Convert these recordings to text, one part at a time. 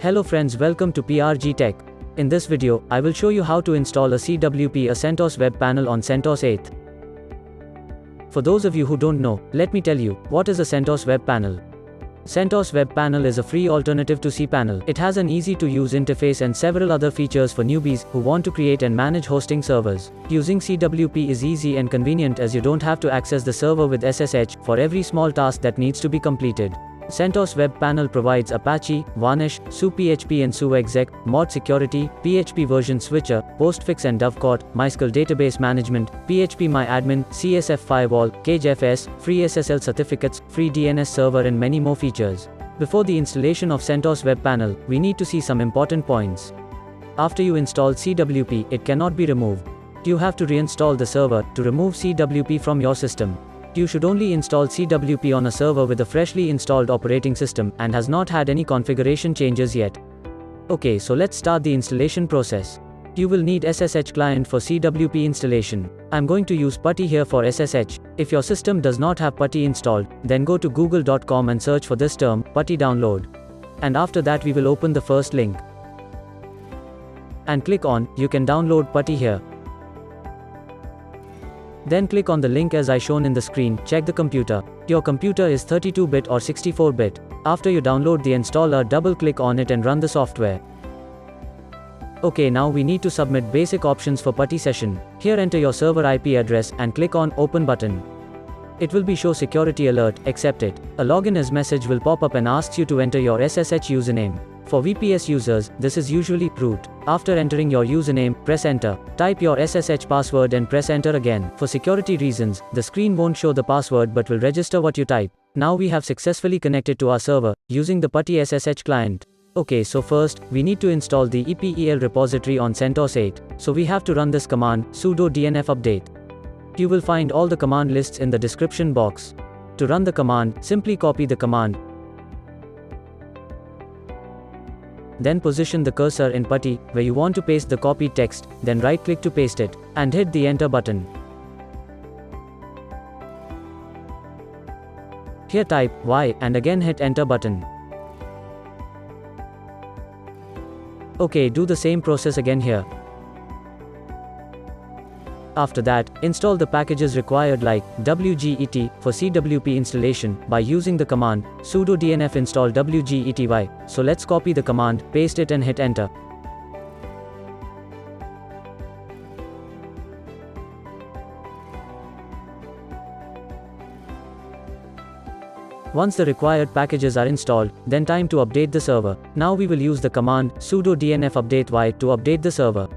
Hello friends, welcome to PRG Tech. In this video, I will show you how to install a CWP, a CentOS Web Panel on CentOS 8. For those of you who don't know, let me tell you, what is a CentOS Web Panel? CentOS Web Panel is a free alternative to cPanel. It has an easy-to-use interface and several other features for newbies who want to create and manage hosting servers. Using CWP is easy and convenient as you don't have to access the server with SSH for every small task that needs to be completed. CentOS Web Panel provides Apache, Varnish, SUPHP and SUEXEC, mod security, PHP version switcher, postfix and dovecot, MySQL database management, phpMyAdmin, CSF firewall, CageFS, free SSL certificates, free DNS server and many more features. Before the installation of CentOS Web Panel, we need to see some important points. After you install CWP, it cannot be removed. You have to reinstall the server to remove CWP from your system. You should only install CWP on a server with a freshly installed operating system and has not had any configuration changes yet. Okay, so let's start the installation process. You will need SSH client for CWP installation. I'm going to use PuTTY here for SSH. If your system does not have PuTTY installed, then go to google.com and search for this term, PuTTY download. And after that we will open the first link. And click on, you can download PuTTY here. Then click on the link as I shown in the screen, check the computer. Your computer is 32-bit or 64-bit. After you download the installer, double-click on it and run the software. Okay, now we need to submit basic options for PuTTY session. Here enter your server IP address and click on Open button. It will be show security alert, accept it. A login as message will pop up and asks you to enter your SSH username. For VPS users, this is usually root. After entering your username, press enter. Type your SSH password and press enter again. For security reasons, the screen won't show the password but will register what you type. Now we have successfully connected to our server, using the PuTTY SSH client. Okay, so first, we need to install the EPEL repository on CentOS 8. So we have to run this command, sudo dnf update. You will find all the command lists in the description box. To run the command, simply copy the command. Then position the cursor in PuTTY, where you want to paste the copied text, then right-click to paste it, and hit the enter button. Here type Y and again hit enter button. Okay, do the same process again here. After that, install the packages required like wget for CWP installation by using the command sudo dnf install wgety. So let's copy the command, paste it and hit enter. Once the required packages are installed, then time to update the server. Now we will use the command sudo dnf update y to update the server.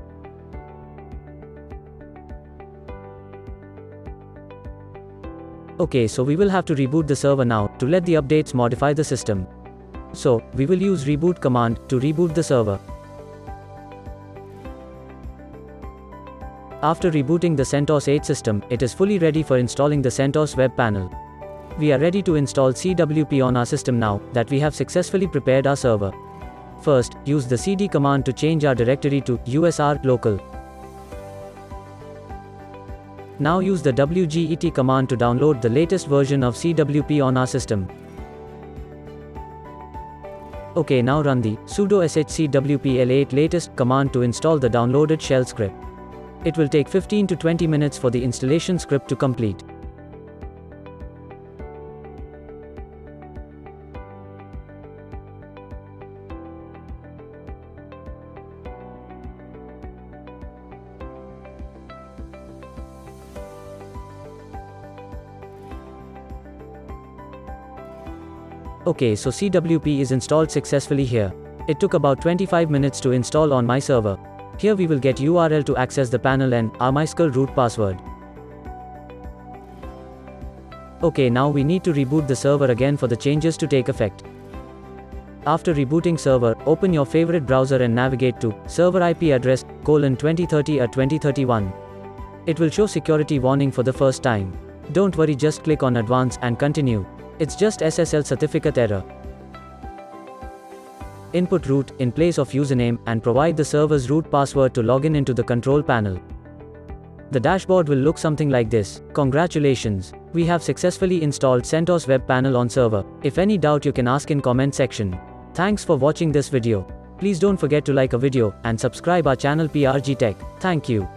Okay, so we will have to reboot the server now, to let the updates modify the system. So, we will use reboot command, to reboot the server. After rebooting the CentOS 8 system, it is fully ready for installing the CentOS Web Panel. We are ready to install CWP on our system now, that we have successfully prepared our server. First, use the cd command to change our directory to usr local. Now use the wget command to download the latest version of CWP on our system. Okay, now run the sudo shcwpl8 latest command to install the downloaded shell script. It will take 15 to 20 minutes for the installation script to complete. Okay, so CWP is installed successfully here. It took about 25 minutes to install on my server. Here we will get URL to access the panel and our MySQL root password. Okay, now we need to reboot the server again for the changes to take effect. After rebooting server, open your favorite browser and navigate to server IP address :2030 or 2031. It will show security warning for the first time. Don't worry, just click on advance and continue. It's just SSL certificate error. Input root in place of username and provide the server's root password to login into the control panel. The dashboard will look something like this. Congratulations! We have successfully installed CentOS Web Panel on server. If any doubt you can ask in comment section. Thanks for watching this video. Please don't forget to like a video and subscribe our channel PRG Tech. Thank you.